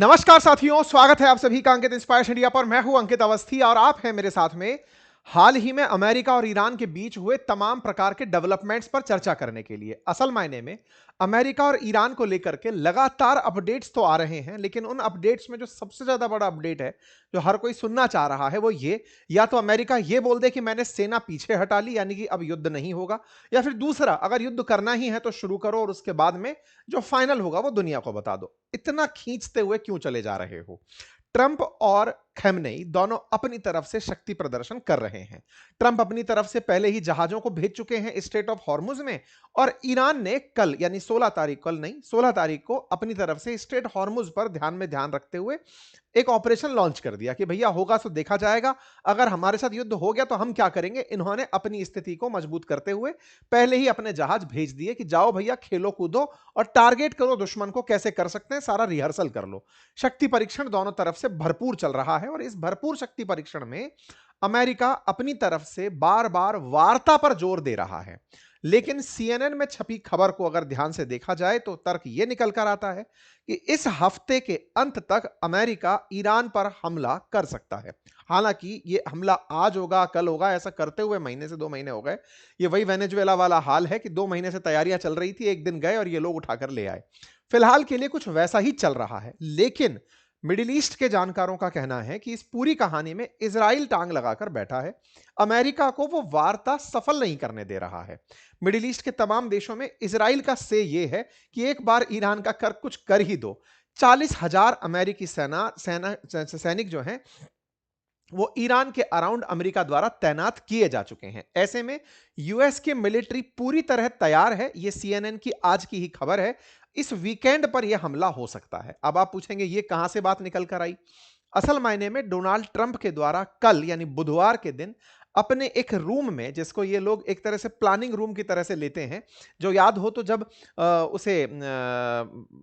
नमस्कार साथियों, स्वागत है आप सभी का अंकित इंस्पायर्स इंडिया पर। मैं हूं अंकित अवस्थी और आप हैं मेरे साथ में हाल ही में अमेरिका और ईरान के बीच हुए तमाम प्रकार के डेवलपमेंट्स पर चर्चा करने के लिए। असल मायने में अमेरिका और ईरान को लेकर के लगातार अपडेट्स तो आ रहे हैं, लेकिन उन अपडेट्स में जो सबसे ज्यादा बड़ा अपडेट है जो हर कोई सुनना चाह रहा है वो ये, या तो अमेरिका ये बोल दे कि मैंने सेना पीछे हटा ली यानी कि अब युद्ध नहीं होगा, या फिर दूसरा, अगर युद्ध करना ही है तो शुरू करो और उसके बाद में जो फाइनल होगा वो दुनिया को बता दो। इतना खींचते हुए क्यों चले जा रहे हो? ट्रंप और खैमनेई दोनों अपनी तरफ से शक्ति प्रदर्शन कर रहे हैं। ट्रंप अपनी तरफ से पहले ही जहाजों को भेज चुके हैं स्ट्रेट ऑफ हॉर्मुज में, और ईरान ने कल यानी 16 तारीख, कल नहीं 16 तारीख को अपनी तरफ से स्ट्रेट हॉर्मुज पर ध्यान रखते हुए एक ऑपरेशन लॉन्च कर दिया कि भैया होगा तो देखा जाएगा, अगर हमारे साथ युद्ध हो गया तो हम क्या करेंगे। इन्होंने अपनी स्थिति को मजबूत करते हुए पहले ही अपने जहाज भेज दिए कि जाओ भैया, खेलो कूदो और टारगेट करो दुश्मन को, कैसे कर सकते हैं सारा रिहर्सल कर लो। शक्ति परीक्षण दोनों तरफ से भरपूर चल रहा है और इस भरपूर शक्ति परीक्षण में अमेरिका अपनी तरफ से बार बार वार्ता पर जोर दे रहा है। लेकिन सीएनएन में छपी खबर को अगर ध्यान से देखा जाए तो तर्क यह निकल कर आता है कि इस हफ्ते के अंत तक अमेरिका ईरान पर हमला कर सकता है। हालांकि यह हमला आज होगा कल होगा ऐसा करते हुए महीने से 2 महीने हो गए। ये वही वेनेजुएला वाला हाल है कि 2 महीने से तैयारियां चल रही थी, एक दिन गए और ये लोग उठाकर ले आए। फिलहाल के लिए कुछ वैसा ही चल रहा है, लेकिन मिडिल ईस्ट के जानकारों का कहना है कि इस पूरी कहानी में इजराइल टांग लगाकर बैठा है। अमेरिका को वो वार्ता सफल नहीं करने दे रहा है। मिडिल ईस्ट के तमाम देशों में इजराइल का से ये है कि एक बार ईरान का कुछ कर ही दो। 40,000 अमेरिकी सैनिक जो हैं वो ईरान के अराउंड अमेरिका द्वारा तैनात किए जा चुके हैं। ऐसे में यूएस की मिलिट्री पूरी तरह तैयार है। यह सीएनएन की आज की ही खबर है। इस वीकेंड पर यह हमला हो सकता है। अब आप पूछेंगे ये कहां से बात निकल कर आई? असल मायने में डोनाल्ड ट्रंप के द्वारा कल यानी बुधवार के दिन अपने एक रूम में, जिसको ये लोग एक तरह से प्लानिंग रूम की तरह से लेते हैं, जो याद हो तो जब उसे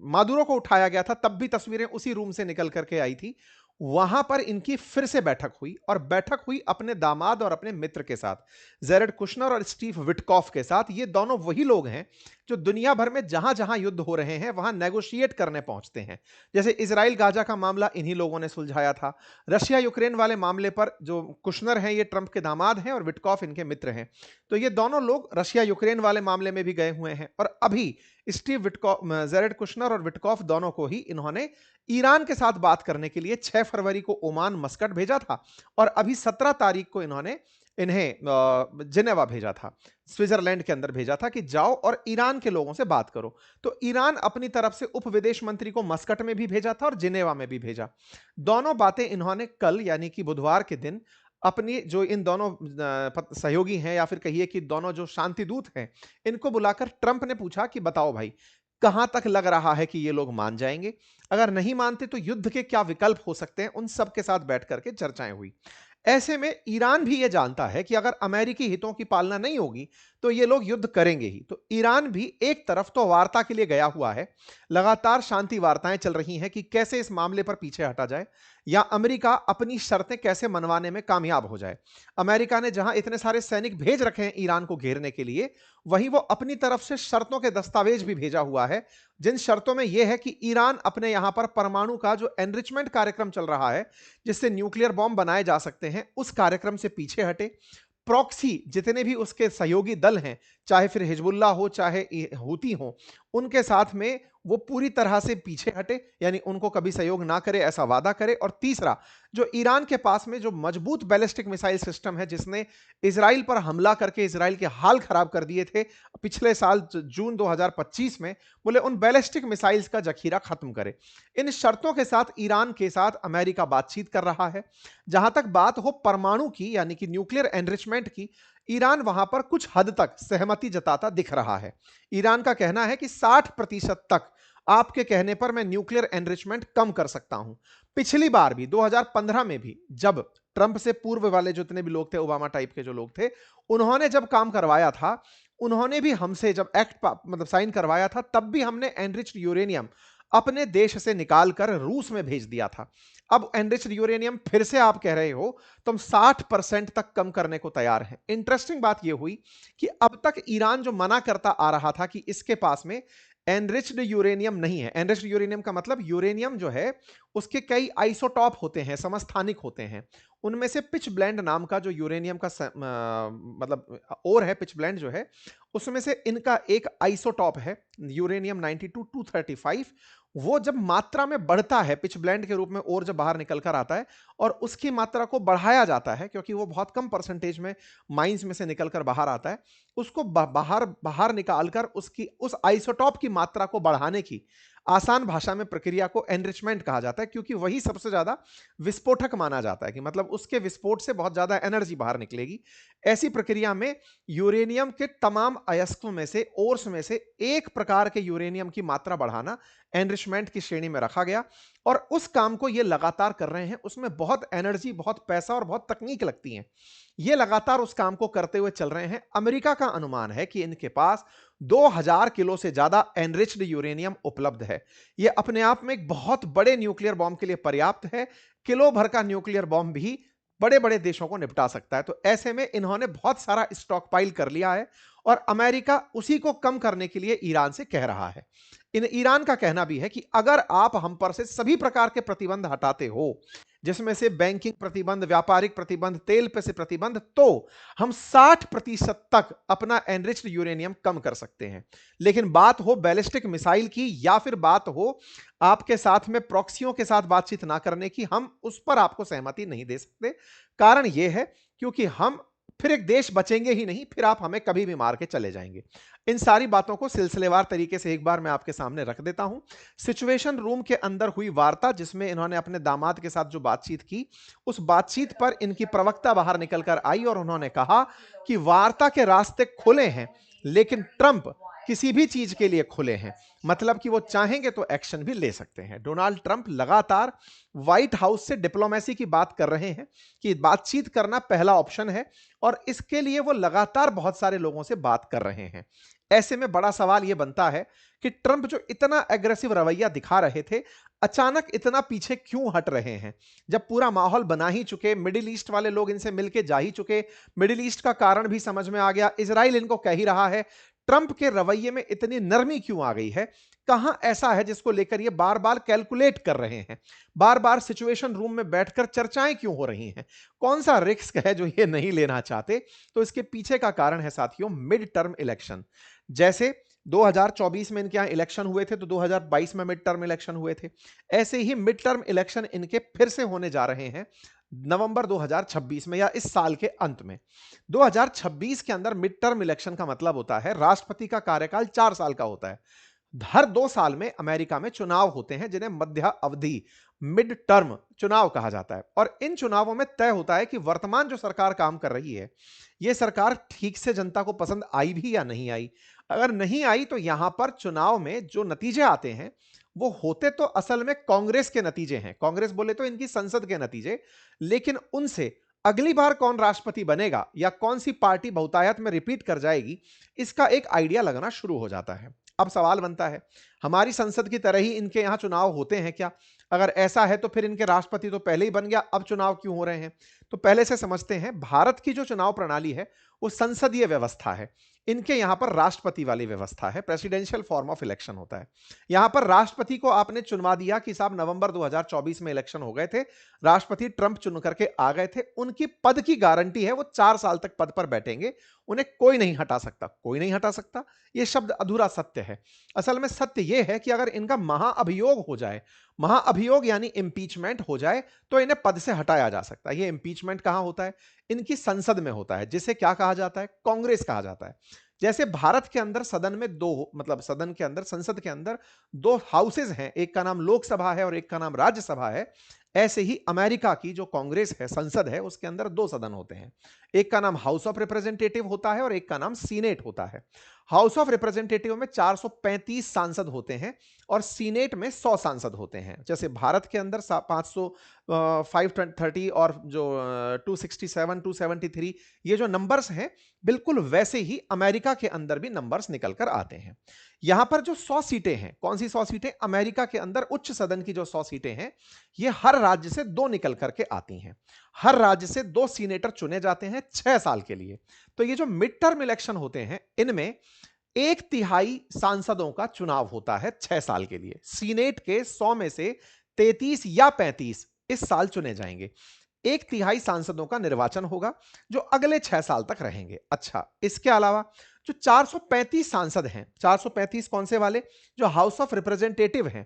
मादुरो को उठाया गया था तब भी तस्वीरें उसी रूम से निकल करके आई थी। वहां पर इनकी फिर से बैठक हुई और बैठक हुई अपने दामाद और अपने मित्र के साथ, जेरेड कुशनर और स्टीव विटकॉफ के साथ। ये दोनों वही लोग हैं जो दुनिया भर में जहां जहां युद्ध हो रहे हैं वहां नेगोशिएट करने पहुंचते हैं। जैसे इजराइल गाजा का मामला इन्हीं लोगों ने सुलझाया था। रशिया यूक्रेन वाले मामले पर जो कुशनर हैं ये ट्रंप के दामाद हैं और विटकॉफ इनके मित्र हैं। तो ये दोनों लोग रशिया यूक्रेन वाले मामले में भी गए हुए हैं। और अभी स्टीव विटकॉफ, जेरेड कुशनर और विटकॉफ दोनों को ही इन्होंने ईरान के साथ बात करने के लिए 6 फरवरी को ओमान मस्कट भेजा था और अभी 17 तारीख को इन्होंने इन्हें जिनेवा भेजा था, स्विट्जरलैंड के अंदर भेजा था कि जाओ और ईरान के लोगों से बात करो। तो ईरान अपनी तरफ से उप विदेश मंत्री को मस्कट में भी भेजा था और जिनेवा में भी भेजा। दोनों बातें इन्होंने कल यानी कि बुधवार के दिन अपनी जो इन दोनों सहयोगी हैं या फिर कहिए कि दोनों जो शांति दूत हैं, इनको बुलाकर ट्रंप ने पूछा कि बताओ भाई, कहां तक लग रहा है कि ये लोग मान जाएंगे? अगर नहीं मानते तो युद्ध के क्या विकल्प हो सकते हैं? उन सब के साथ बैठ करके चर्चाएं हुई। ऐसे में ईरान भी यह जानता है कि अगर अमेरिकी हितों की पालना नहीं होगी तो ये लोग युद्ध करेंगे ही। तो ईरान भी एक तरफ तो वार्ता के लिए गया हुआ है, लगातार शांति वार्ताएं चल रही हैं कि कैसे इस मामले पर पीछे हटा जाए या अमेरिका अपनी शर्तें कैसे मनवाने में कामयाब हो जाए। अमेरिका ने जहां इतने सारे सैनिक भेज रखे हैं ईरान को घेरने के लिए, वहीं वो अपनी तरफ से शर्तों के दस्तावेज भी भेजा हुआ है, जिन शर्तों में यह है कि ईरान अपने यहां पर परमाणु का जो एनरिचमेंट कार्यक्रम चल रहा है, जिससे न्यूक्लियर बॉम्ब बनाए जा सकते हैं, उस कार्यक्रम से पीछे हटे। प्रॉक्सी जितने भी उसके सहयोगी दल हैं, चाहे फिर हिजबुल्लाह हो चाहे हूती हो, उनके साथ में वो पूरी तरह से पीछे हटे, यानी उनको कभी सहयोग ना करे ऐसा वादा करे। और तीसरा, जो ईरान के पास में जो मजबूत बैलिस्टिक मिसाइल सिस्टम है, जिसने इजराइल पर हमला करके इजराइल के हाल खराब कर दिए थे पिछले साल जून 2025 में, बोले उन बैलिस्टिक मिसाइल्स का जखीरा खत्म करे। इन शर्तों के साथ ईरान के साथ अमेरिका बातचीत कर रहा है। जहां तक बात हो परमाणु की यानी कि न्यूक्लियर एनरिचमेंट की, ईरान वहां पर कुछ हद तक सहमति जताता दिख रहा है। ईरान का कहना है कि 60% तक आपके कहने पर मैं न्यूक्लियर एनरिचमेंट कम कर सकता हूं। पिछली बार भी 2015 में भी जब ट्रंप से पूर्व वाले जितने भी लोग थे, ओबामा टाइप के जो लोग थे, उन्होंने जब काम करवाया था, उन्होंने भी हमसे जब एक्ट मतलब साइन करवाया था, तब भी हमने एनरिच्ड यूरेनियम अपने देश से निकालकर रूस में भेज दिया था। अब एनरिच्ड यूरेनियम फिर से आप कह रहे हो तो हम 60% तक कम करने को तैयार हैं। इंटरेस्टिंग बात यह हुई कि अब तक ईरान जो मना करता आ रहा था कि इसके पास में एनरिच्ड यूरेनियम नहीं है। एनरिच्ड यूरेनियम का मतलब यूरेनियम जो है उसके कई आइसोटॉप होते हैं, समस्थानिक होते हैं। उनमें से पिच ब्लेंड नाम का जो यूरेनियम का मतलब ओर है, पिच ब्लेंड जो है, उसमें से इनका एक आइसोटॉप है यूरेनियम 92 235। वो जब मात्रा में बढ़ता है, पिच ब्लेंड के रूप में और जब बाहर निकल कर आता है और उसकी मात्रा को बढ़ाया जाता है, क्योंकि वो बहुत कम परसेंटेज में माइंस में से निकल कर बाहर आता है, उसको बाहर बाहर निकालकर उसकी उस आइसोटॉप की मात्रा को बढ़ाने की आसान भाषा में प्रक्रिया को एनरिचमेंट कहा जाता है, क्योंकि वही सबसे ज्यादा विस्फोटक माना जाता है कि मतलब उसके विस्फोट से बहुत ज्यादा एनर्जी बाहर निकलेगी। ऐसी प्रक्रिया में यूरेनियम के तमाम अयस्कों में से, ओर्स में से एक प्रकार के यूरेनियम की मात्रा बढ़ाना एनरिचमेंट की श्रेणी में रखा गया और उस काम को ये लगातार कर रहे हैं। उसमें बहुत एनर्जी, बहुत पैसा और बहुत तकनीक लगती है। ये लगातार उस काम को करते हुए चल रहे हैं। अमेरिका का अनुमान है कि इनके पास 2000 किलो से ज्यादा एनरिच्ड यूरेनियम उपलब्ध है। यह अपने आप में एक बहुत बड़े न्यूक्लियर बॉम्ब के लिए पर्याप्त है। किलो भर का न्यूक्लियर बॉम्ब भी बड़े बड़े देशों को निपटा सकता है। तो ऐसे में इन्होंने बहुत सारा स्टॉक पाइल कर लिया है और अमेरिका उसी को कम करने के लिए ईरान से कह रहा है। ईरान का कहना भी है कि अगर आप हम पर से सभी प्रकार के प्रतिबंध हटाते हो, जिसमें से बैंकिंग प्रतिबंध, व्यापारिक प्रतिबंध, तेल पे से प्रतिबंध, तो हम 60% तक अपना एनरिच्ड यूरेनियम कम कर सकते हैं। लेकिन बात हो बैलिस्टिक मिसाइल की या फिर बात हो आपके साथ में प्रॉक्सियों के साथ बातचीत ना करने की, हम उस पर आपको सहमति नहीं दे सकते। कारण यह है क्योंकि हम फिर एक देश बचेंगे ही नहीं, फिर आप हमें कभी भी मार के चले जाएंगे। इन सारी बातों को सिलसिलेवार तरीके से एक बार मैं आपके सामने रख देता हूं। सिचुएशन रूम के अंदर हुई वार्ता, जिसमें इन्होंने अपने दामाद के साथ जो बातचीत की, उस बातचीत पर इनकी प्रवक्ता बाहर निकलकर आई और उन्होंने कहा कि वार्ता के रास्ते खुले हैं, लेकिन ट्रंप किसी भी चीज के लिए खुले हैं। मतलब कि वो चाहेंगे तो एक्शन भी ले सकते हैं। डोनाल्ड ट्रंप लगातार व्हाइट हाउस से डिप्लोमेसी की बात कर रहे हैं कि बातचीत करना पहला ऑप्शन है और इसके लिए वो लगातार बहुत सारे लोगों से बात कर रहे हैं। ऐसे में बड़ा सवाल यह बनता है कि ट्रंप जो इतना एग्रेसिव रवैया दिखा रहे थे, अचानक इतना पीछे क्यों हट रहे हैं? जब पूरा माहौल बना ही चुके, मिडिल ईस्ट वाले लोग इनसे मिलके जा ही चुके, मिडिल ईस्ट का कारण भी समझ में आ गया, इजराइल इनको कह ही रहा है, ट्रंप के रवैये में इतनी नरमी क्यों आ गई है? कहां ऐसा है जिसको लेकर ये बार बार कैलकुलेट कर रहे हैं? बार बार सिचुएशन रूम में बैठकर चर्चाएं क्यों हो रही हैं? कौन सा रिस्क है जो ये नहीं लेना चाहते? तो इसके पीछे का कारण है साथियों, मिड टर्म इलेक्शन। जैसे 2024 में इनके यहां इलेक्शन हुए थे, तो 2022 में मिड टर्म इलेक्शन हुए थे। ऐसे ही मिड टर्म इलेक्शन इनके फिर से होने जा रहे हैं नवंबर 2026 में या इस साल के अंत में। 2026 के अंदर मिड टर्म इलेक्शन का मतलब होता है राष्ट्रपति का कार्यकाल 4 साल का होता है। हर 2 साल में अमेरिका में चुनाव होते हैं, जिन्हें मध्य अवधि मिड टर्म चुनाव कहा जाता है। और इन चुनावों में तय होता है कि वर्तमान जो सरकार काम कर रही है, यह सरकार ठीक से जनता को पसंद आई भी या नहीं आई। अगर नहीं आई तो यहां पर चुनाव में जो नतीजे आते हैं वो होते तो असल में कांग्रेस के नतीजे हैं, कांग्रेस बोले तो इनकी संसद के नतीजे, लेकिन उनसे अगली बार कौन राष्ट्रपति बनेगा या कौन सी पार्टी बहुतायत में रिपीट कर जाएगी, इसका एक आइडिया लगना शुरू हो जाता है। अब सवाल बनता है, हमारी संसद की तरह ही इनके यहां चुनाव होते हैं क्या? अगर ऐसा है तो फिर इनके राष्ट्रपति तो पहले ही बन गया, अब चुनाव क्यों हो रहे हैं? तो पहले से समझते हैं, भारत की जो चुनाव प्रणाली है वो संसदीय व्यवस्था है। इनके यहां पर राष्ट्रपति वाली व्यवस्था है, प्रेसिडेंशियल फॉर्म ऑफ इलेक्शन होता है। यहां पर राष्ट्रपति को आपने चुनवा दिया कि साहब नवंबर 2024 में इलेक्शन हो गए थे, राष्ट्रपति ट्रंप चुन करके आ गए थे, उनकी पद की गारंटी है, वो 4 साल तक पद पर बैठेंगे, उन्हें कोई नहीं हटा सकता। कोई नहीं हटा सकता, यह शब्द अधूरा सत्य है। असल में सत्य यह है कि अगर इनका महाअभियोग हो जाए, महाअभियोग यानी इंपीचमेंट हो जाए, तो इन्हें पद से हटाया जा सकता है। यह इंपीचमेंट कहां होता है? इनकी संसद में होता है, जिसे क्या कहा जाता है? कांग्रेस कहा जाता है। जैसे भारत के अंदर सदन में दो, मतलब सदन के अंदर, संसद के अंदर 2 हाउसेज हैं, एक का नाम लोकसभा है और एक का नाम राज्यसभा है। ऐसे ही अमेरिका की जो कांग्रेस है, संसद है, उसके अंदर 2 सदन होते हैं, एक का नाम हाउस ऑफ रिप्रेजेंटेटिव होता है और एक का नाम सीनेट होता है। हाउस ऑफ रिप्रेजेंटेटिव में 435 सांसद होते हैं और सीनेट में 100 सांसद होते हैं। जैसे भारत के अंदर 500, 530 और जो 267, 273, ये जो नंबर्स हैं, बिल्कुल वैसे ही अमेरिका के अंदर भी नंबर्स निकल कर आते हैं। यहां पर जो 100 सीटें हैं, कौन सी 100 सीटें? अमेरिका के अंदर उच्च सदन की जो 100 सीटें हैं, ये हर राज्य से 2 निकल करके आती हैं। हर राज्य से 2 सीनेटर चुने जाते हैं 6 साल के लिए। तो ये जो मिड टर्म इलेक्शन होते हैं, इनमें एक तिहाई सांसदों का चुनाव होता है 6 साल के लिए। सीनेट के 100 में से 33 या 35 इस साल चुने जाएंगे। एक तिहाई सांसदों का निर्वाचन होगा जो अगले 6 साल तक रहेंगे। अच्छा, इसके अलावा जो 435 सांसद हैं, 435 कौन से वाले? जो हाउस ऑफ रिप्रेजेंटेटिव हैं,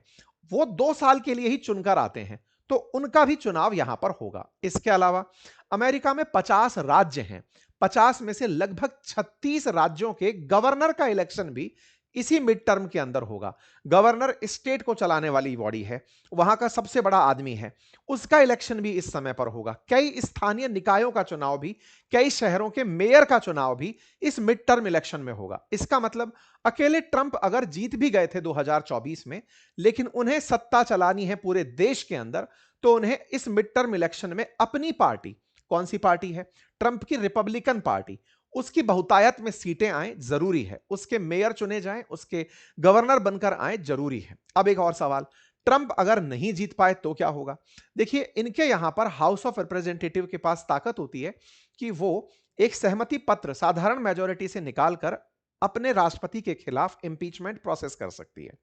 वो 2 साल के लिए ही चुनकर आते हैं, तो उनका भी चुनाव यहां पर होगा। इसके अलावा अमेरिका में 50 राज्य हैं। 50 में से लगभग 36 राज्यों के गवर्नर का इलेक्शन भी इसी मिड टर्म के अंदर होगा। गवर्नर स्टेट को चलाने वाली बॉडी है, वहां का सबसे बड़ा आदमी है, उसका इलेक्शन भी इस समय पर होगा। कई स्थानीय निकायों का चुनाव भी, कई शहरों के मेयर का चुनाव भी इस मिड टर्म इलेक्शन में होगा। इसका मतलब अकेले ट्रंप अगर जीत भी गए थे 2024 में, लेकिन उन्हें सत्ता चलानी है पूरे देश के अंदर, तो उन्हें इस मिड टर्म इलेक्शन में अपनी पार्टी, कौन सी पार्टी है? ट्रंप की रिपब्लिकन पार्टी, उसकी बहुतायत में सीटें आए जरूरी है, उसके मेयर चुने जाएं, उसके गवर्नर बनकर आए जरूरी है। अब एक और सवाल, ट्रंप अगर नहीं जीत पाए तो क्या होगा? देखिए, इनके यहां पर हाउस ऑफ रिप्रेजेंटेटिव के पास ताकत होती है कि वो एक सहमति पत्र साधारण मेजोरिटी से निकालकर अपने राष्ट्रपति के खिलाफ इंपीचमेंट प्रोसेस कर सकती है।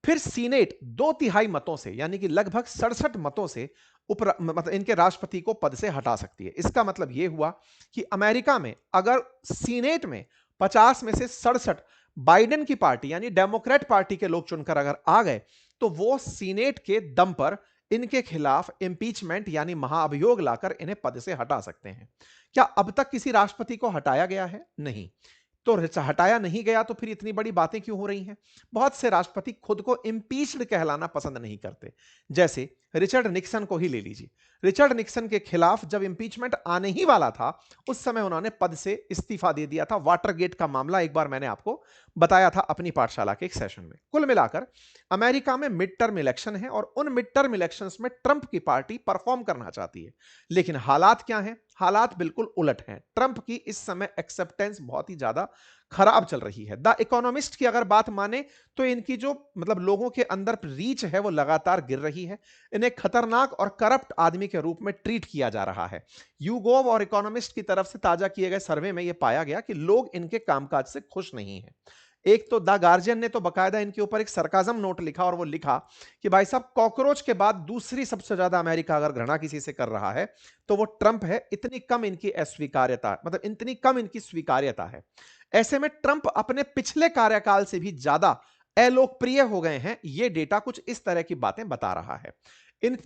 फिर सीनेट 2/3 मतों से, यानी कि लगभग 67 मतों से मतलब इनके राष्ट्रपति को पद से हटा सकती है। इसका मतलब यह हुआ कि अमेरिका में अगर सीनेट में 50 में से 67 बाइडेन की पार्टी यानी डेमोक्रेट पार्टी के लोग चुनकर अगर आ गए, तो वो सीनेट के दम पर इनके खिलाफ इंपीचमेंट यानी महाअभियोग लाकर इन्हें पद से हटा सकते हैं। क्या अब तक किसी राष्ट्रपति को हटाया गया है? नहीं। तो हटाया नहीं गया तो फिर इतनी बड़ी बातें क्यों हो रही हैं? बहुत से राष्ट्रपति खुद को इंपीच्ड कहलाना पसंद नहीं करते। जैसे रिचर्ड निक्सन को ही ले लीजिए। रिचर्ड निक्सन के खिलाफ जब इंपीचमेंट आने ही वाला था, उस समय उन्होंने पद से इस्तीफा दे दिया था। वाटरगेट का मामला एक बार मैंने आपको बताया था अपनी पाठशाला के एक सेशन में। कुल मिलाकर अमेरिका में मिड टर्म इलेक्शन है और उन मिड टर्म इलेक्शंस में ट्रंप की पार्टी परफॉर्म करना चाहती है, लेकिन हालात क्या हैं? हालात बिल्कुल उलट हैं। ट्रंप की इस समय एक्सेप्टेंस बहुत ही ज्यादा खराब चल रही है। द इकोनॉमिस्ट की अगर बात माने तो इनकी जो मतलब लोगों के अंदर रीच है वो लगातार गिर रही है। इन्हें खतरनाक और करप्ट आदमी के रूप में ट्रीट किया जा रहा है। यूगोव और इकोनॉमिस्ट की तरफ से ताजा किए गए सर्वे में यह पाया गया कि लोग इनके कामकाज से खुश नहीं हैं। एक तो द गार्जियन ने तो बकायदा इनके ऊपर एक सरकाजम नोट लिखा और वो लिखा कि भाई साहब, कॉकरोच के बाद दूसरी सबसे ज्यादा अमेरिका अगर घृणा किसी से कर रहा है तो वो ट्रंप है। इतनी कम इनकी अस्वीकार्यता, मतलब इतनी कम इनकी स्वीकार्यता है। ऐसे में ट्रंप अपने पिछले कार्यकाल से भी ज्यादा अलोकप्रिय हो गए हैं। ये डेटा कुछ इस तरह की बातें बता रहा है।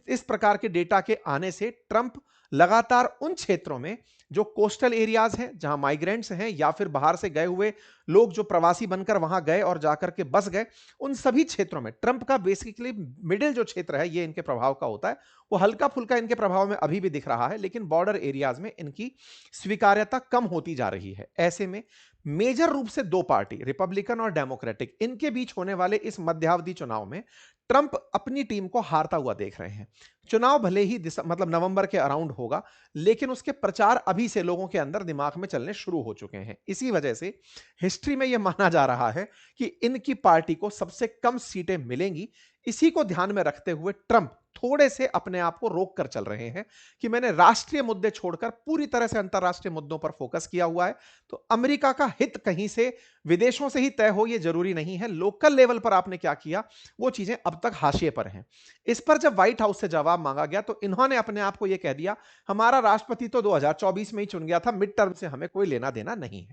इस प्रकार के डेटा के आने से ट्रंप लगातार उन क्षेत्रों में जो कोस्टल एरियाज हैं, जहां माइग्रेंट्स हैं या फिर बाहर से गए हुए लोग जो प्रवासी बनकर वहां गए और जाकर के बस गए, उन सभी क्षेत्रों में ट्रंप का बेसिकली मिडिल जो क्षेत्र है ये इनके प्रभाव का होता है। वो हल्का फुल्का इनके प्रभाव में अभी भी दिख रहा है, लेकिन बॉर्डर एरियाज में इनकी स्वीकार्यता कम होती जा रही है। ऐसे में मेजर रूप से दो पार्टी, रिपब्लिकन और डेमोक्रेटिक, इनके बीच होने वाले इस मध्यावधि चुनाव में ट्रंप अपनी टीम को हारता हुआ देख रहे हैं। चुनाव भले ही मतलब नवंबर के अराउंड होगा, लेकिन उसके प्रचार अभी से लोगों के अंदर दिमाग में चलने शुरू हो चुके हैं। इसी वजह से हिस्ट्री में यह माना जा रहा है कि इनकी पार्टी को सबसे कम सीटें मिलेंगी। इसी को ध्यान में रखते हुए ट्रंप थोड़े से अपने आप को रोक कर चल रहे हैं कि मैंने राष्ट्रीय मुद्दे छोड़कर पूरी तरह से अंतरराष्ट्रीय मुद्दों पर फोकस किया हुआ है। तो अमेरिका का हित कहीं से विदेशों से ही तय हो ये जरूरी नहीं है। लोकल लेवल पर आपने क्या किया, वो चीजें अब तक हाशिए पर हैं। इस पर जब व्हाइट हाउस से जवाब मांगा गया तो इन्होंने अपने आप को यह कह दिया, हमारा राष्ट्रपति तो 2024 में ही चुन गया था, मिड टर्म से हमें कोई लेना देना नहीं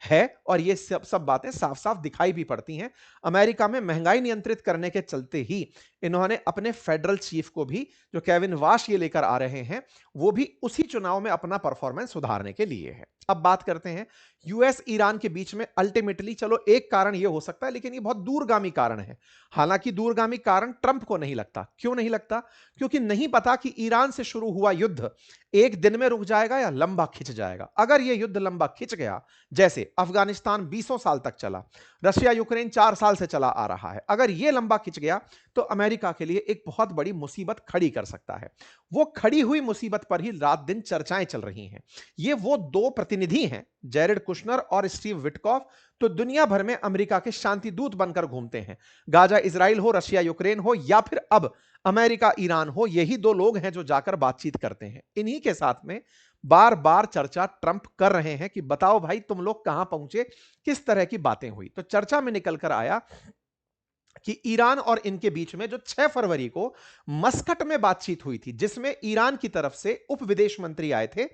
है। और ये सब बातें साफ साफ दिखाई भी पड़ती हैं। अमेरिका में महंगाई नियंत्रित करने के चलते ही इन्होंने अपने फेडरल चीफ को भी, जो केविन वाश ये लेकर आ रहे हैं, वो भी उसी चुनाव में अपना परफॉर्मेंस सुधारने के लिए है। अब बात करते हैं यूएस ईरान के बीच में अल्टीमेटली, चलो एक कारण ये हो सकता है, लेकिन ये बहुत दूरगामी कारण है। हालांकि दूरगामी कारण ट्रंप को नहीं लगता। क्यों नहीं लगता? क्योंकि नहीं पता कि ईरान से शुरू हुआ युद्ध एक दिन में रुक जाएगा या लंबा खिंच जाएगा। अगर यह युद्ध लंबा खिंच गया, जैसे अफगानिस्तान 20 साल तक चला, रशिया यूक्रेन 4 साल से चला आ रहा है, अगर यह लंबा खिंच गया तो अमेरिका के लिए एक बहुत बड़ी मुसीबत खड़ी कर सकता है। वो खड़ी हुई मुसीबत पर ही रात दिन चर्चाएं चल रही हैं। ये वो दो प्रतिनिधि हैं, जेरेड कुशनर और स्टीव विटकॉफ, तो दुनिया भर में अमेरिका के शांति दूत बनकर घूमते हैं। गाजा इजराइल हो, रशिया यूक्रेन हो, या फिर अब अमेरिका ईरान हो, यही दो लोग हैं जो जाकर बातचीत करते हैं। इन्हीं के साथ में बार बार चर्चा ट्रंप कर रहे हैं कि बताओ भाई तुम लोग कहां पहुंचे, किस तरह की बातें हुई। तो चर्चा में निकल कर आया कि ईरान और इनके बीच में जो 6 फरवरी को मस्कट में बातचीत हुई थी, जिसमें ईरान की तरफ से उप विदेश मंत्री आए थे,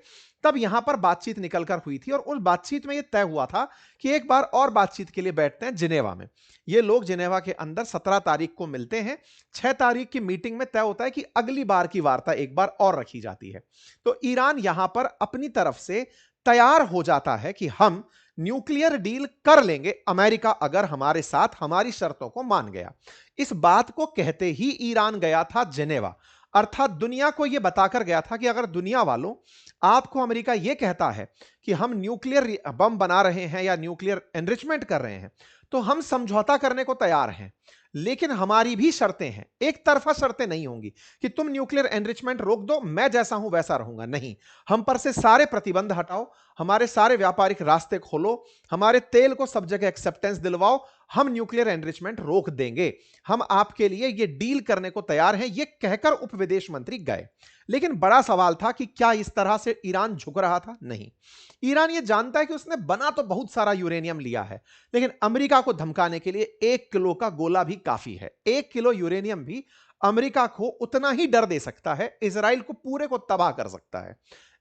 तब यहां पर बातचीत निकलकर हुई थी और उस बातचीत में यह तय हुआ था कि एक बार और बातचीत के लिए बैठते हैं जिनेवा में। ये लोग जिनेवा के अंदर 17 तारीख को मिलते हैं। 6 तारीख की मीटिंग में तय होता है कि अगली बार की वार्ता एक बार और रखी जाती है। तो ईरान यहां पर अपनी तरफ से तैयार हो जाता है कि हम न्यूक्लियर डील कर लेंगे, अमेरिका अगर हमारे साथ हमारी शर्तों को मान गया। इस बात को कहते ही ईरान गया था जेनेवा, अर्थात दुनिया को यह बताकर गया था कि अगर दुनिया वालों आपको अमेरिका यह कहता है कि हम न्यूक्लियर बम बना रहे हैं या न्यूक्लियर एनरिचमेंट कर रहे हैं, तो हम समझौता करने को तैयार हैं, लेकिन हमारी भी शर्तें हैं। एक तरफा शर्तें नहीं होंगी कि तुम न्यूक्लियर एनरिचमेंट रोक दो, मैं जैसा हूं वैसा रहूंगा। नहीं, हम पर से सारे प्रतिबंध हटाओ, हमारे सारे व्यापारिक रास्ते खोलो, हमारे तेल को सब जगह एक्सेप्टेंस दिलवाओ, हम न्यूक्लियर एनरिचमेंट रोक देंगे, हम आपके लिए यह डील करने को तैयार हैं। यह कहकर उप विदेश मंत्री गए। लेकिन बड़ा सवाल था कि क्या इस तरह से ईरान झुक रहा था? नहीं। ईरान यह जानता है कि उसने बना तो बहुत सारा यूरेनियम लिया है, लेकिन अमेरिका को धमकाने के लिए 1 किलो का गोला भी काफी है। 1 किलो यूरेनियम भी अमेरिका को उतना ही डर दे सकता है, इजराइल को पूरे को तबाह कर सकता है।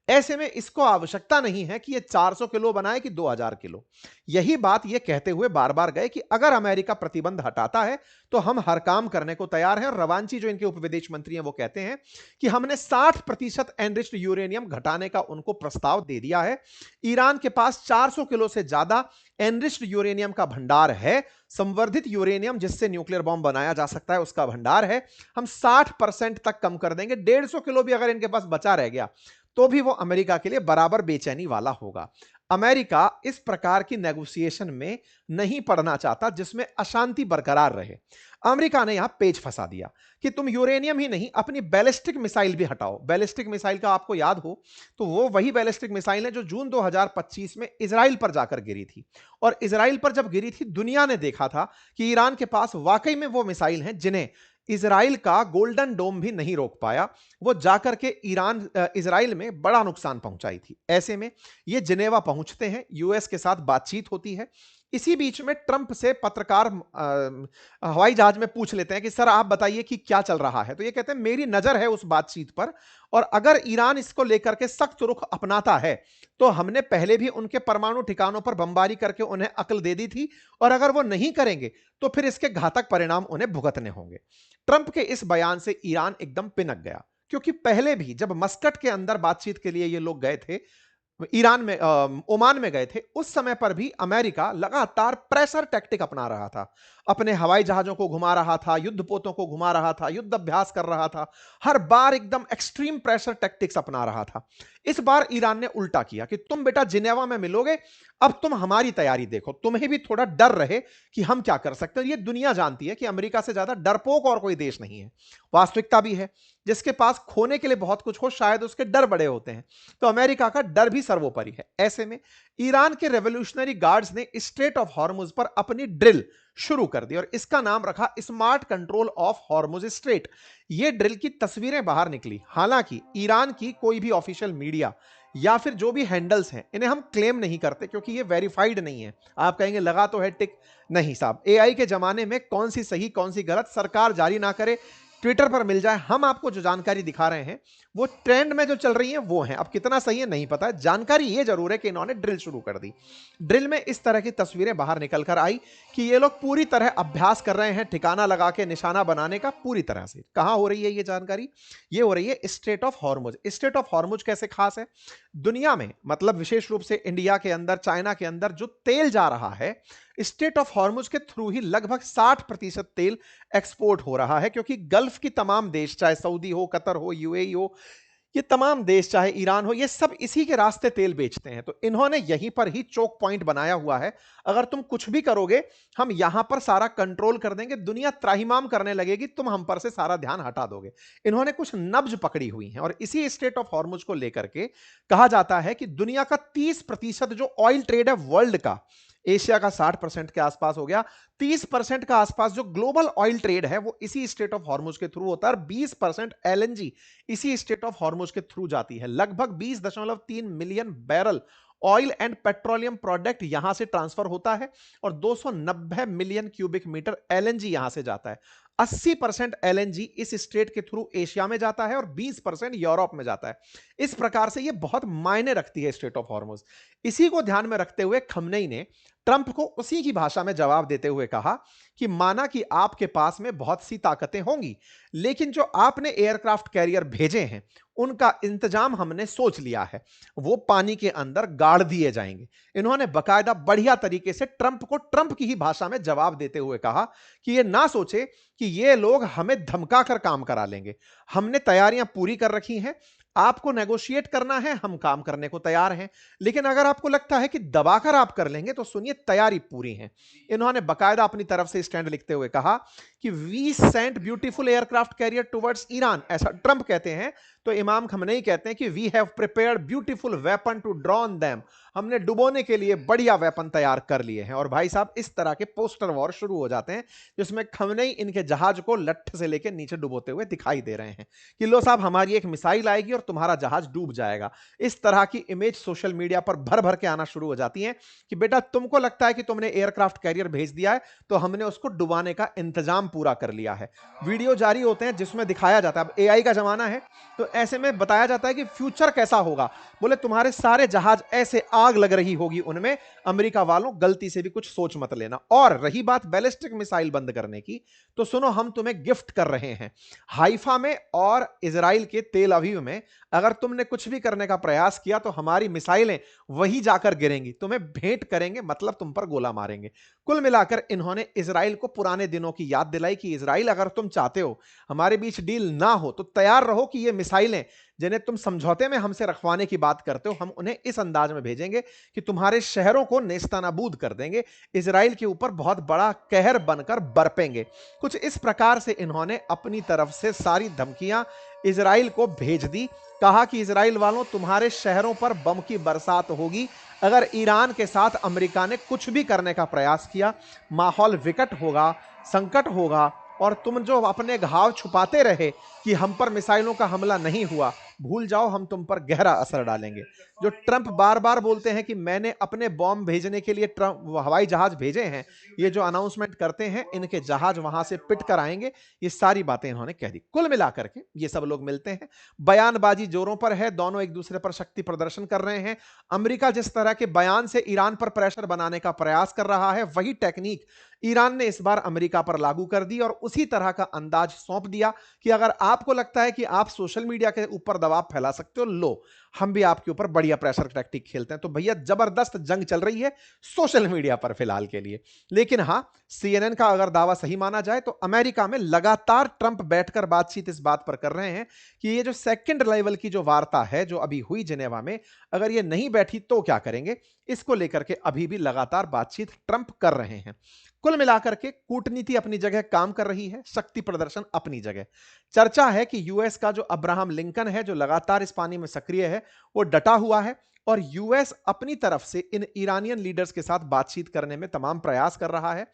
ऐसे में इसको आवश्यकता नहीं है कि ये 400 किलो बनाए कि 2000 किलो। यही बात ये कहते हुए बार बार गए कि अगर अमेरिका प्रतिबंध हटाता है तो हम हर काम करने को तैयार हैं। और रवांची जो इनके उप विदेश मंत्री हैं वो कहते हैं कि हमने 60% एनरिच्ड यूरेनियम घटाने का उनको प्रस्ताव दे दिया है। ईरान के पास 400 किलो से ज्यादा एनरिच्ड यूरेनियम का भंडार है। संवर्धित यूरेनियम जिससे न्यूक्लियर बॉम्ब बनाया जा सकता है उसका भंडार है। हम 60% तक कम कर देंगे। 150 किलो भी अगर इनके पास बचा रह गया तो भी वो अमेरिका के लिए बराबर बेचैनी वाला होगा। अमेरिका इस प्रकार की नेगोशिएशन में नहीं पड़ना चाहता जिसमें अशांति बरकरार रहे। अमेरिका ने यहां पेच फंसा दिया कि तुम यूरेनियम ही नहीं, अपनी बैलिस्टिक मिसाइल भी हटाओ। बैलिस्टिक मिसाइल का आपको याद हो तो वो वही बैलिस्टिक मिसाइल है जो जून 2025 में इजराइल पर जाकर गिरी थी। और इजराइल पर जब गिरी थी दुनिया ने देखा था कि ईरान के पास वाकई में वो मिसाइल हैं जिन्हें इजराइल का गोल्डन डोम भी नहीं रोक पाया। वो जाकर के इजराइल में बड़ा नुकसान पहुंचाई थी। ऐसे में ये जिनेवा पहुंचते हैं, यूएस के साथ बातचीत होती है। इसी बीच में ट्रंप से पत्रकार हवाई जहाज में पूछ लेते हैं कि सर आप बताइए कि क्या चल रहा है। तो ये कहते हैं मेरी नजर है उस बातचीत पर, और अगर ईरान इसको लेकर के सख्त रुख अपनाता है तो हमने पहले भी उनके परमाणु ठिकानों पर बमबारी करके उन्हें अक्ल दे दी थी, और अगर वो नहीं करेंगे तो फिर इसके घातक परिणाम उन्हें भुगतने होंगे। ट्रंप के इस बयान से ईरान एकदम पिनक गया, क्योंकि पहले भी जब मस्कट के अंदर बातचीत के लिए ये लोग गए थे, ईरान में ओमान में गए थे, उस समय पर भी अमेरिका लगातार प्रेशर टैक्टिक अपना रहा था। अपने हवाई जहाजों को घुमा रहा था, युद्धपोतों को घुमा रहा था, युद्ध अभ्यास कर रहा था, हर बार एकदम एक्सट्रीम प्रेशर टैक्टिक्स अपना रहा था। इस बार ईरान ने उल्टा किया कि तुम बेटा जिनेवा में मिलोगे, अब तुम हमारी तैयारी देखो, तुम्हें भी थोड़ा डर रहे कि हम क्या कर सकते हैं। ये दुनिया जानती है कि अमेरिका से ज्यादा डरपोक और कोई देश नहीं है। वास्तविकता भी है, जिसके पास खोने के लिए बहुत कुछ हो शायद उसके डर बड़े होते हैं, तो अमेरिका का डर भी सर्वोपरि है। ऐसे में ईरान के रेवोल्यूशनरी गार्ड्स ने स्ट्रेट ऑफ हॉर्मुज पर अपनी ड्रिल शुरू कर दी और इसका नाम रखा smart control of Hormuz strait. यह ड्रिल की तस्वीरें बाहर निकली। हालांकि ईरान की कोई भी ऑफिशियल मीडिया या फिर जो भी हैंडल्स हैं इन्हें हम क्लेम नहीं करते, क्योंकि ये वेरीफाइड नहीं है। आप कहेंगे लगा तो है टिक, नहीं साहब, एआई के जमाने में कौन सी सही कौन सी गलत सरकार जारी ना करे, ट्विटर पर मिल जाए। हम आपको जो जानकारी दिखा रहे हैं वो ट्रेंड में जो चल रही है वो है। अब कितना सही है नहीं पता है, जानकारी ये जरूर है कि इन्होंने ड्रिल शुरू कर दी। ड्रिल में इस तरह की तस्वीरें बाहर निकल कर आई कि ये लोग पूरी तरह अभ्यास कर रहे हैं ठिकाना लगा के निशाना बनाने का। पूरी तरह से कहां हो रही है ये जानकारी? ये हो रही है straight of Hormuz. Straight of Hormuz कैसे खास है? दुनिया में, मतलब विशेष रूप से इंडिया के अंदर, चाइना के अंदर जो तेल जा रहा है, स्ट्रेट ऑफ हॉर्मुज के थ्रू ही लगभग 60% तेल एक्सपोर्ट हो रहा है। क्योंकि गल्फ की तमाम देश, चाहे सऊदी हो, कतर हो, यूएई हो, ये तमाम देश, चाहे ईरान हो, ये सब इसी के रास्ते तेल बेचते हैं। तो इन्होंने यहीं पर ही चोक पॉइंट बनाया हुआ है। अगर तुम कुछ भी करोगे हम यहां पर सारा कंट्रोल कर देंगे, दुनिया त्राहिमाम करने लगेगी, तुम हम पर से सारा ध्यान हटा दोगे। इन्होंने कुछ नब्ज पकड़ी हुई है और इसी स्ट्रेट ऑफ हॉर्मुज को लेकर के कहा जाता है कि दुनिया का 30% जो ऑयल ट्रेड है वर्ल्ड का, एशिया का 60% के आसपास हो गया। 30% का आसपास जो ग्लोबल ऑयल ट्रेड है वो इसी स्ट्रेट ऑफ हॉर्मुज के थ्रू होता है, और 20% एलएनजी इसी स्ट्रेट ऑफ हॉर्मुज के थ्रू जाती है। लगभग 20.3 million barrel oil and petroleum product यहां से ट्रांसफर होता है, और 290 मिलियन क्यूबिक मीटर एलएनजी यहां से जाता है। 80% एलएनजी इस स्ट्रेट के थ्रू एशिया में जाता है और 20% यूरोप में जाता है। इस प्रकार से यह बहुत मायने रखती है स्ट्रेट ऑफ हॉर्मुज। इसी को ध्यान में रखते हुए खमनेई ने ट्रंप को उसी की भाषा में जवाब देते हुए कहा कि माना कि आपके पास में बहुत सी ताकतें होंगी, लेकिन जो आपने एयरक्राफ्ट कैरियर भेजे हैं उनका इंतजाम हमने सोच लिया है, वो पानी के अंदर गाड़ दिए जाएंगे। इन्होंने बकायदा बढ़िया तरीके से ट्रंप को ट्रंप की ही भाषा में जवाब देते हुए कहा कि ये ना सोचे कि ये लोग हमें धमका कर काम करा लेंगे। हमने तैयारियां पूरी कर रखी हैं, आपको नेगोशिएट करना है, हम काम करने को तैयार हैं, लेकिन अगर आपको लगता है कि दबाकर आप कर लेंगे तो सुनिए, तैयारी पूरी है। इन्होंने बकायदा अपनी तरफ से स्टैंड लिखते हुए कहा कि we sent beautiful aircraft carrier towards Iran, ऐसा ट्रंप कहते हैं, तो इमाम खमनेई कहते हैं कि we have prepared beautiful weapon to drown them, हमने डुबोने के लिए बढ़िया वेपन तैयार कर लिए हैं। और भाई साहब, इस तरह के पोस्टर वॉर शुरू हो जाते हैं जिसमें खमनेई इनके जहाज को लठ से लेकर नीचे डुबोते हुए दिखाई दे रहे हैं कि लो साहब, हमारी एक मिसाइल आएगी और तुम्हारा जहाज डूब जाएगा। इस तरह की इमेज सोशल मीडिया पर भर भर के आना शुरू हो जाती है कि बेटा, तुमको लगता है कि तुमने एयरक्राफ्ट कैरियर भेज दिया है तो हमने उसको डुबाने का इंतजाम पूरा कर लिया है। वीडियो जारी होते हैं जिसमें दिखाया जाता है, अब एआई का जमाना है तो ऐसे में बताया जाता है कि फ्यूचर कैसा होगा। बोले तुम्हारे सारे जहाज ऐसे आग लग रही होगी उनमें, अमेरिका वालों गलती से भी कुछ सोच मत लेना। और रही बात बैलिस्टिक मिसाइल बंद करने की, तो सुनो, हम तुम्हें गिफ्ट कर रहे हैं। हाइफा में और इजराइल के तेल अवीव में अगर तुमने कुछ भी करने का प्रयास किया तो हमारी मिसाइलें वही जाकर गिरेंगी, तुम्हें भेंट करेंगे, मतलब तुम पर गोला मारेंगे। कुल मिलाकर इन्होंने इजराइल को पुराने दिनों की याद दिलाई कि इजराइल, अगर तुम चाहते हो हमारे बीच डील ना हो तो तैयार रहो कि ये मिसाइलें जिन्हें तुम समझौते में हमसे रखवाने की बात करते हो, हम उन्हें इस अंदाज में भेजेंगे कि तुम्हारे शहरों को नेस्तनाबूद कर देंगे, इजराइल के ऊपर बहुत बड़ा कहर बनकर बरपेंगे। कुछ इस प्रकार से इन्होंने अपनी तरफ से सारी धमकियां इजराइल को भेज दी। कहा कि इजराइल वालों, तुम्हारे शहरों पर बम की बरसात होगी अगर ईरान के साथ अमेरिका ने कुछ भी करने का प्रयास किया। माहौल विकट होगा, संकट होगा, और तुम जो अपने घाव छुपाते रहे कि हम पर मिसाइलों का हमला नहीं हुआ, भूल जाओ, हम तुम पर गहरा असर डालेंगे। जो ट्रंप बार बार बोलते हैं कि मैंने अपने बॉम्ब भेजने के लिए हवाई जहाज भेजे हैं, ये जो अनाउंसमेंट करते हैं इनके जहाज वहां से पिट कर आएंगे, ये सारी बातें इन्होंने कह दी। कुल मिलाकर के ये सब लोग मिलते हैं, बयानबाजी जोरों पर है, दोनों एक दूसरे पर शक्ति प्रदर्शन कर रहे हैं। अमेरिका जिस तरह के बयान से ईरान पर प्रेशर बनाने का प्रयास कर रहा है, वही टेक्निक ईरान ने इस बार अमेरिका पर लागू कर दी और उसी तरह का अंदाज सौंप दिया कि अगर आपको लगता है कि आप सोशल मीडिया के ऊपर दबाव फैला सकते हो, लो, हम भी आपके ऊपर बढ़िया प्रेशर टैक्टिक खेलते हैं। तो भैया, जबरदस्त जंग चल रही है सोशल मीडिया पर फिलहाल के लिए। लेकिन हां, सीएनएन का अगर दावा सही माना जाए तो अमेरिका में लगातार ट्रंप बैठकर बातचीत इस बात पर कर रहे हैं कि ये जो सेकंड लेवल की जो वार्ता है जो अभी हुई जिनेवा में, अगर ये नहीं बैठी तो क्या करेंगे, इसको लेकर के अभी भी लगातार बातचीत ट्रंप कर रहे हैं। कुल मिलाकर के कूटनीति अपनी जगह काम कर रही है, शक्ति प्रदर्शन अपनी जगह। चर्चा है कि यूएस का जो अब्राहम लिंकन है, जो लगातार इस पानी में सक्रिय है, वो डटा हुआ है और यूएस अपनी तरफ से इन ईरानियन लीडर्स के साथ बातचीत करने में तमाम प्रयास कर रहा है।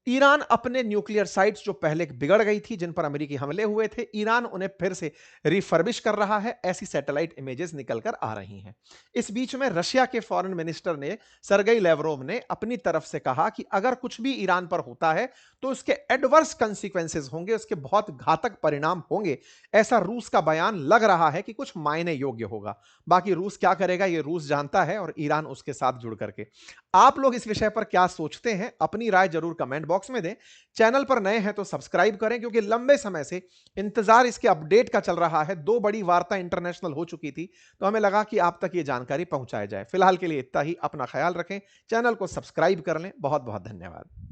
ईरान अपने न्यूक्लियर साइट्स जो पहले बिगड़ गई थी, जिन पर अमेरिकी हमले हुए थे, ईरान उन्हें फिर से रिफर्बिश कर रहा है, ऐसी सैटेलाइट इमेजेस निकलकर आ रही हैं। इस बीच में रशिया के फॉरेन मिनिस्टर ने, सर्गेई लेवरोव ने, अपनी तरफ से कहा कि अगर कुछ भी ईरान पर होता है तो उसके एडवर्स कंसिक्वेंसेस होंगे, उसके बहुत घातक परिणाम होंगे। ऐसा रूस का बयान लग रहा है कि कुछ मायने योग्य होगा। बाकी रूस क्या करेगा ये रूस जानता है और ईरान उसके साथ जुड़ करके। आप लोग इस विषय पर क्या सोचते हैं, अपनी राय जरूर कमेंट बॉक्स में दें। चैनल पर नए हैं तो सब्सक्राइब करें, क्योंकि लंबे समय से इंतजार इसके अपडेट का चल रहा है। 2 बड़ी वार्ता इंटरनेशनल हो चुकी थी, तो हमें लगा कि आप तक ये जानकारी पहुंचाई जाए। फिलहाल के लिए इतना ही, अपना ख्याल रखें, चैनल को सब्सक्राइब कर लें। बहुत बहुत धन्यवाद।